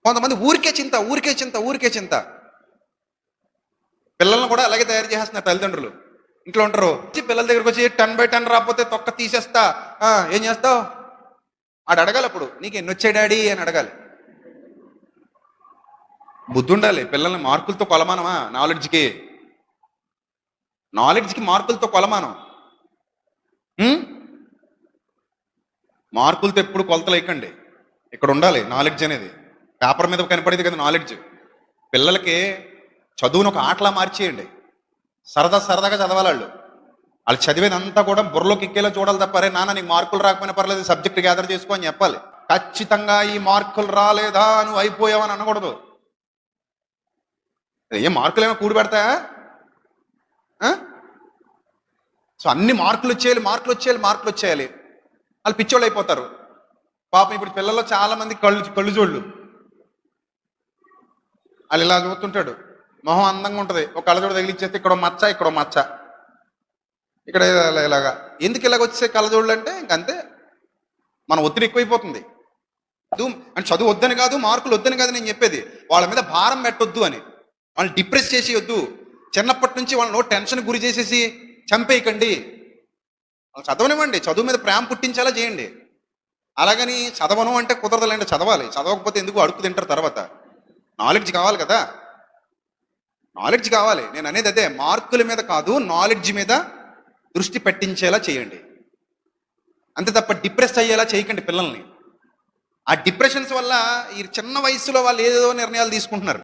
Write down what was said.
కొంతమంది ఊరికే చింత ఊరికే చింత ఊరికే చింత. పిల్లలను కూడా అలాగే తయారు చేసేస్తున్నారు తల్లిదండ్రులు. ఇంట్లో ఉంటారు, పిల్లల దగ్గరకు వచ్చి 10/10 రాకపోతే తొక్క తీసేస్తా, ఏం చేస్తావు ఆడు అడగాలి. అప్పుడు నీకు ఎన్ని వచ్చాయి డాడీ అని అడగాలి. బుద్ధి ఉండాలి. పిల్లల్ని మార్కులతో కొలమానమా? నాలెడ్జ్కి మార్కులతో కొలమానం. మార్కులతో ఎప్పుడు కొలతలు వేయకండి. ఇక్కడ ఉండాలి నాలెడ్జ్ అనేది. పేపర్ మీద కనపడేది కదా నాలెడ్జ్. పిల్లలకి చదువును ఒక ఆటలా మార్చేయండి. సరదాగా చదవాలి. వాళ్ళు చదివేది అంతా కూడా బుర్రలోకి ఎక్కేలా చూడాలి తప్ప, అరే నాన్న నీకు మార్కులు రాకపోయినా పర్లేదు, సబ్జెక్ట్ గ్యాదర్ చేసుకో అని చెప్పాలి. ఖచ్చితంగా ఈ మార్కులు రాలేదా నువ్వు అయిపోయావని అనకూడదు. ఏ మార్కులు ఏమో కూడి పెడతాయా? సో అన్ని మార్కులు వచ్చేయాలి. వాళ్ళు పిచ్చోళ్ళు అయిపోతారు. పాపం ఇప్పుడు పిల్లల్లో చాలా మంది కళ్ళు జోళ్ళు. వాళ్ళు ఇలా చూస్తుంటాడు, మొహం అందంగా ఉంటుంది, ఒక కళ్ళజోడు తగిలిచ్చేస్తే ఇక్కడ మచ్చ, ఇక్కడ ఇలాగా. ఎందుకు ఇలాగ వచ్చే కళ్ళజోళ్ళు అంటే ఇంకంతే, మన ఒత్తిడి ఎక్కువైపోతుంది. అంటే చదువు వద్దని కాదు, మార్కులు వద్దని కాదు నేను చెప్పేది, వాళ్ళ మీద భారం పెట్టొద్దు అని. వాళ్ళని డిప్రెస్ చేసేయొద్దు. చిన్నప్పటి నుంచి వాళ్ళను టెన్షన్ గురి చేసేసి చంపేయకండి. వాళ్ళు చదవనివ్వండి, చదువు మీద ప్రేమ పుట్టించేలా చేయండి. అలాగని చదవను అంటే కుదరదులేండి, చదవాలి. చదవకపోతే ఎందుకు అడుగు తింటారు తర్వాత. నాలెడ్జ్ కావాలి కదా, నాలెడ్జ్ కావాలి. నేను అనేది అదే, మార్కుల మీద కాదు నాలెడ్జ్ మీద దృష్టి పెట్టించేలా చేయండి. అంతే తప్ప డిప్రెస్ అయ్యేలా చేయకండి పిల్లల్ని. ఆ డిప్రెషన్స్ వల్ల ఈ చిన్న వయసులో వాళ్ళు ఏదో నిర్ణయాలు తీసుకుంటున్నారు.